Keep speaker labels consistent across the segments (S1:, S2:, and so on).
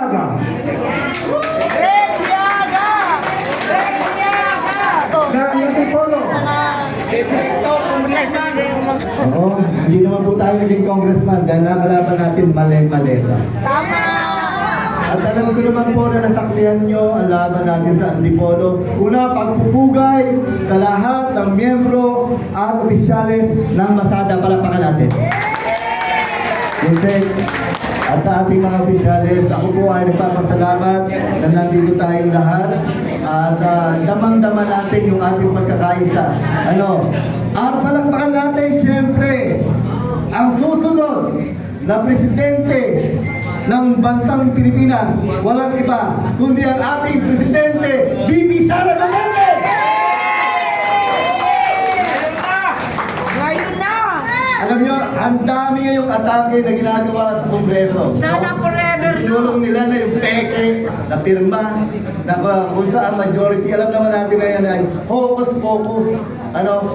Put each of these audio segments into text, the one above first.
S1: Oo, hindi naman po tayo naging congressman dahil nakalaban natin mali-maleta.
S2: Tama!
S1: At alam ko naman po na nasaksihan nyo ang laban natin sa Antipolo. Una, pagpupugay sa lahat ng miyembro at opisyales ng Masada. Palapakan natin. Vincent, at sa ating mga opisyales, ako po ay nagpapasalamat na nandito tayong lahat at damang-dama natin yung ating pagkakaisa. At palakpakan natin, siyempre, ang susunod na presidente ng bansang Pilipinas, walang iba, kundi ang ating presidente, Bibi Sara Duterte!
S2: Ngayon na!
S1: Alam nyo, ang dami ngayong atake na ginagawa sa Kongreso.
S2: Sana forever no!
S1: Sinulong nila na yung peke, na pirma, na kung saan majority. Alam naman natin na yan ay hocus-pocus.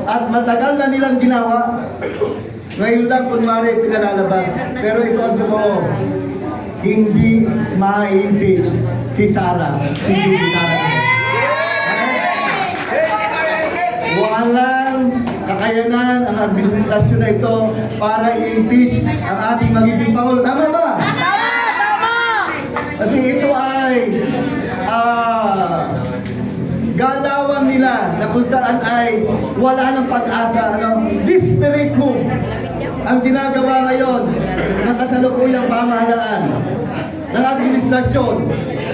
S1: At matagal na nilang ginawa. Ngayon lang, kunwari, pinalalabas. Pero ito ang totoo. Hindi ma-impeach si Sara. Si Bibi Sara. Walang kakayanan ang administrasyon na ito para i-impeach ang ating magiging Pangulo. Tama ba?
S2: Tama! Tama!
S1: Kasi ito ay galawan nila na kung saan ay wala ng pag-asa. Disparate move ang ginagawa ngayon ng kasalukuyang pamahalaan ng administrasyon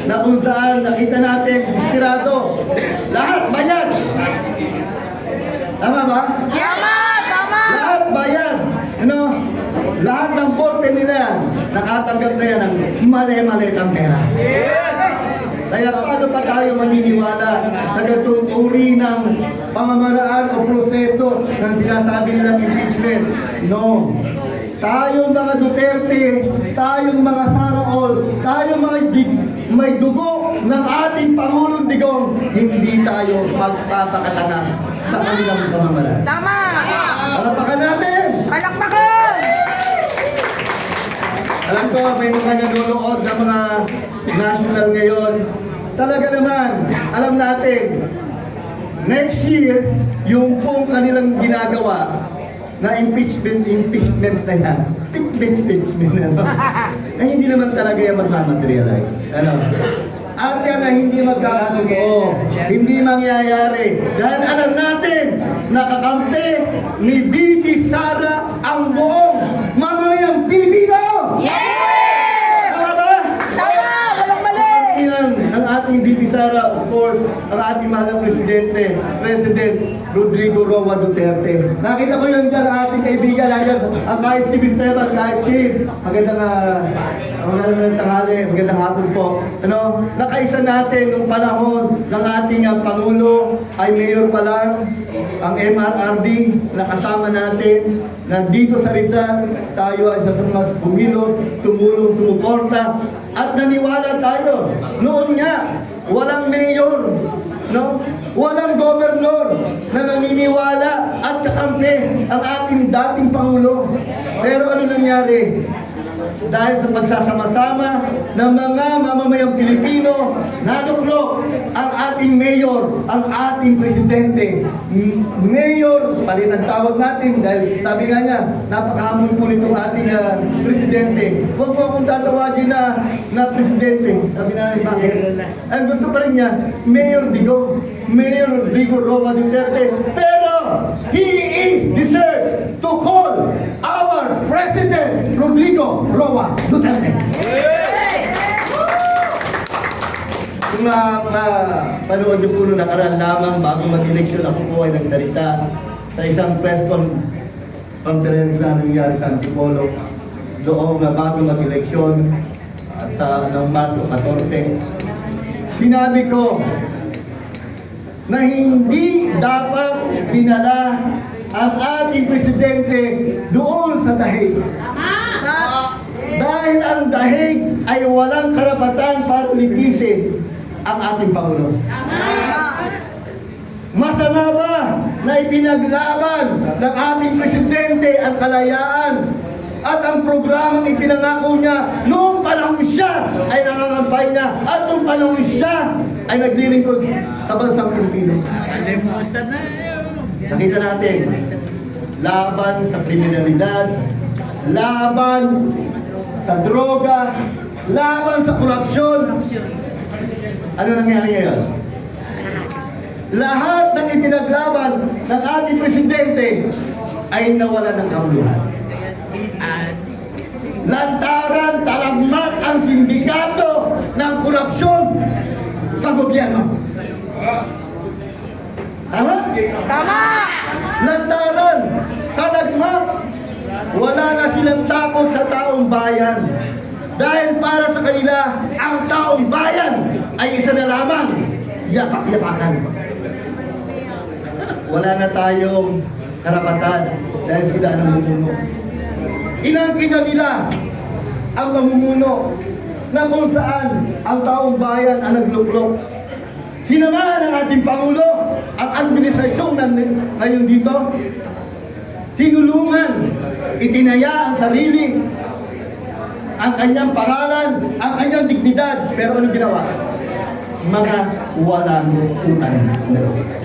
S1: na kung saan nakita natin desperado. Lahat bayan! Tama ba?
S2: Tama! Tama!
S1: Lahat bayan! Lahat ng bote nila yan, nakatanggap na yan ng mali-malitang pera. Kaya paano pa tayo maniniwala sa ganitong uri ng pamamaraan o proseso ng sinasabi nilang impeachment? No. Tayong mga Duterte, tayong mga Sara All, tayong mga may dugo ng ating Pangulong Digong, hindi tayo magpapakatanga sa kanilang pamamaraan.
S2: Tama!
S1: Palapakan natin!
S2: Palakpakan!
S1: Alam ko, may mga nanonood na mga national ngayon. Talaga naman, alam natin, next year, yung pong kanilang ginagawa na impeachment na yan. Impeachment na yan. Eh, hindi naman talaga yan magmamaterialize. At yan ay hindi magkakatotoo. Hindi mangyayari. Dahil alam natin, nakakampi ni Bibi Sara ang buong mamamayang Pilipino!
S2: Yes!
S1: Tama ba?
S2: Tama! Walang mali!
S1: Ang ating Bibi Sara, of course, ang ating mahal na President Rodrigo Roa Duterte. Nakita ko yun dyan, ang ating kaibigan, ang kahit Steve Esteban, kahit Steve. Magandang tanghali, magandang hapon po. Nakaisa natin nung panahon ng ating Pangulo ay mayor pa lang, ang MRRD, nakasama natin, nandito sa Rizal, tayo ay sa mas bumilos, tumulong, sumuporta, at naniwala tayo. Noon nga, walang mayor, walang gobernador na naniniwala at kakampi ang ating dating Pangulo. Pero ano nangyari? Dahil sa pagsasama-sama ng mga mamamayang Pilipino, nanuklok ang ating mayor, ang ating presidente. Mayor, pa rin ang tawag natin dahil sabi nga niya, napakahamon po nitong ating presidente. Huwag mo akong tatawagin na presidente. Sabi na rin, bakit? Ang gusto pa rin niya, Mayor Rodrigo Roa Duterte. Pero, he is deserved to call our President Rodrigo Roa Duterte. Kung panood niyo po nung nakaraan lamang bago mag-eleksyon, ako po ay nagsalita sa isang press conference na nangyari sa Antipolo doon bago mag-eleksyon ng Marso 14. Sinabi ko na hindi dapat dinala ang ating presidente doon sa dahig. Dahil ang dahig ay walang karapatan para litisin ang ating Pangulo. Masama ba na ipinaglaban ng ating presidente ang kalayaan at ang programang ipinangako niya noong panahon siya ay nangangampay niya at noong panahon siya ay naglilingkod sa bansang Pilipinas.
S3: Kalimutan na yun.
S1: Nakita natin, laban sa kriminalidad, laban sa droga, laban sa korupsyon. Ano nangyari ngayon? Lahat ng ipinaglaban ng ating presidente ay nawala ng kabuluhan. Lantaran, talagmak ang sindikato ng korupsyon sa gobyerno. Tama?
S2: Tama!
S1: Lantaran, talagmak, wala na silang takot sa taong bayan. Dahil para sa kanila, ang taong bayan ay isa na lamang, yapak-yapakan. Wala na tayong karapatan dahil sila ang namumuno. Inangkin na nila ang mamumuno na kung saan ang taong bayan ang nagluklok. Sinamahan ng ating Pangulo ang administrasyon na ngayon dito. Tinulungan, itinaya ang sarili, ang kanyang pangalan, ang kanyang dignidad. Pero ano ginawa? Mga walang utang na loob.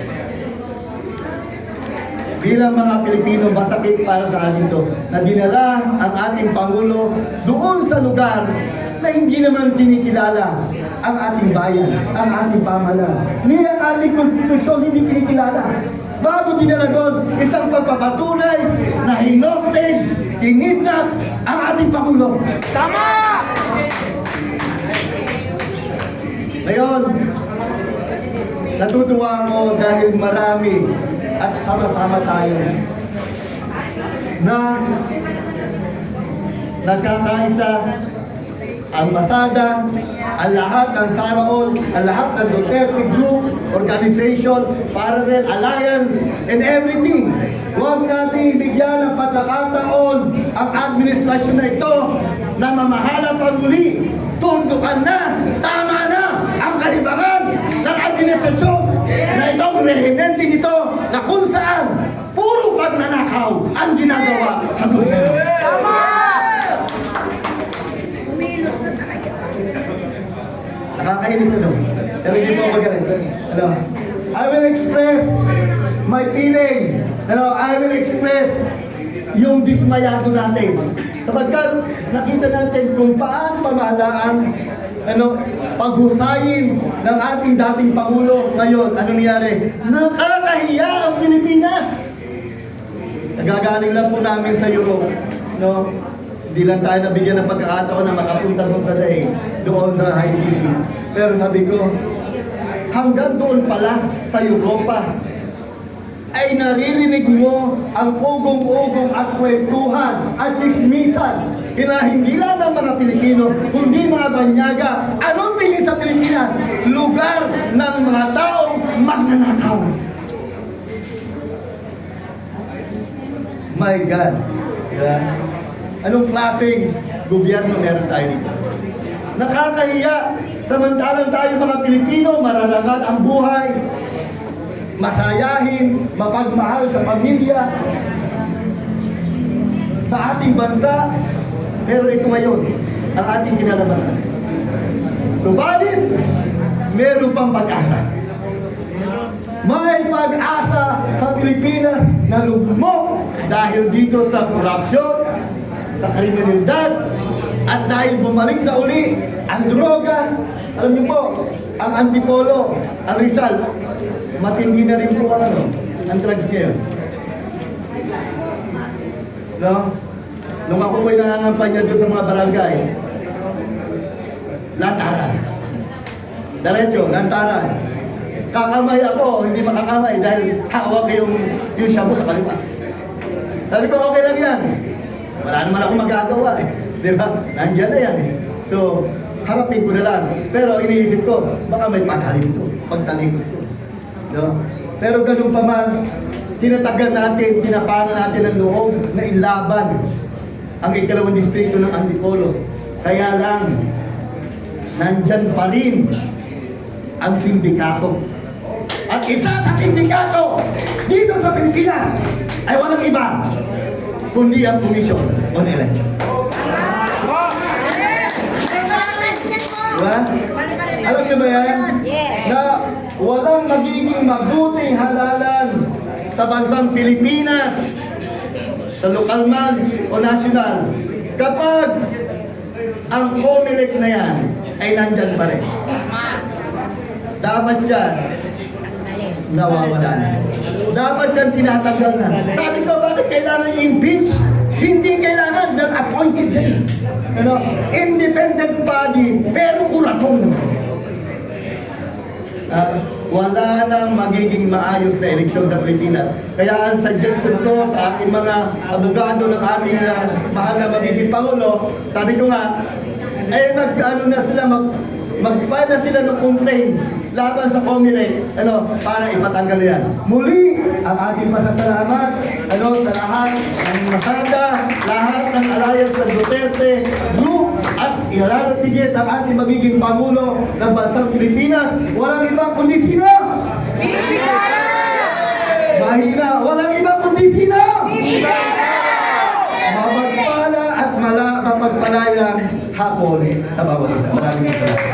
S1: Bilang mga Pilipino, masakit para sa atin ito na dinala ang ating Pangulo doon sa lugar na hindi naman kinikilala ang ating bayan, ang ating pamahalaan. Ni ang ating konstitusyon hindi kinikilala. Bago dinala doon, isang pagpapatunay na hinostage, kinidnap ang ating Pangulo.
S2: Tama!
S1: Ngayon, natutuwa ako dahil marami at sama-sama tayo na nagkakaisa ang Masada, ang lahat ng Saraol, ang lahat ng Duterte Group, Organization, Parallel Alliance, and everything. Huwag nating bigyan ng pagkakataon ang administrasyon na ito na mamahala pa muli. Tundukan na, tama na ang kalibangan ng administrasyon na itong rehimente nito na kung saan puro pagnanakaw ang ginagawa sa gobyerno.
S2: Tama!
S1: Nakakainis ano? Pero hindi po ako galit. Ano? I will express my feeling. Ano? I will express yung dismayado natin. Kapagkat nakita natin kung paano pamahalaan paghusayin ng ating dating Pangulo ngayon. Ano nangyari? Nakakahiya ang Pilipinas! Nagagaling lang po namin sa Europe. No? Hindi lang tayo nabigyan ng pagkakataon na makapunta doon sa daig, doon sa high city. Pero sabi ko, hanggang doon pala sa Europa, ay naririnig mo ang ugong-ugong at kwentuhan at chismisan kina hindi lang ng mga Pilipino, kundi mga banyaga. Anong tingin sa Pilipinas? Lugar ng mga taong magnanakaw. My God. Yeah. Anong klaseng gobyerno meron tayo dito? Nakakahiya. Samantalang tayo mga Pilipino, mararangal ang buhay, masayahin, mapagmahal sa pamilya, sa ating bansa. Pero ito ngayon, ang ating kinalabasan. Subalit, meron pang pag-asa. May pag-asa sa Pilipinas na lugmok dahil dito sa korupsyon, sa kriminalidad, at dahil bumalik na uli ang droga. Alam niyo po, ang Antipolo, ang Rizal, matindi na rin po ang drugs ngayon. No? Nung ako po'y nangangampanya doon sa mga barangay, lantaran. Diretso, lantaran. Kakamay ako, hindi makakamay dahil hawak yung shabu sa kaliwa. Sabi ko, okay lang yan. Wala naman ako magagawa eh. Di ba? Nandiyan na yan eh. So, harapin ko na lang. Pero iniisip ko, baka may pagtalim ito. No? Pero ganun pa man, tinatagan natin, tinapangan natin ang loob na ilaban ang ikalawang distrito ng Antipolo. Kaya lang, nandyan pa rin ang sindikato. At isa sa sindikato dito sa Pilipinas ay walang iba kundi ang komisyon. on election. Diba? Alam niyo ba yan?
S2: Yes.
S1: Na walang magiging mabuting halalan sa bansang Pilipinas, sa lokal man o nasyonal, kapag ang COMELEC na yan ay nandyan pa rin. Dapat yan nawawala na. Dapat yan tinatanggal na. Sabi ko, bakit kailangan i-impeach? Hindi kailangan dahil appointed yan. Ano? Independent body, pero kuratong. Wala nang magiging maayos na eleksyon sa Pilipinas. Kaya ang suggestion ko sa aking mga abogado ng ating mahal na magiging Pangulo, sabi ko nga, mag-file na sila ng complaint laban sa COMELEC, para ipatanggal yan. Muli, ang ating pasasalamat, sa lahat ng Masada, lahat ng alliance ng Duterte Group, at ilalatigit ang ating magiging Pangulo ng bansang Pilipinas. Walang iba kundi sino? Mahina, walang iba kundi sino? Mapagpala at mapagpalayang hapon sa bawat isa. Maraming salamat.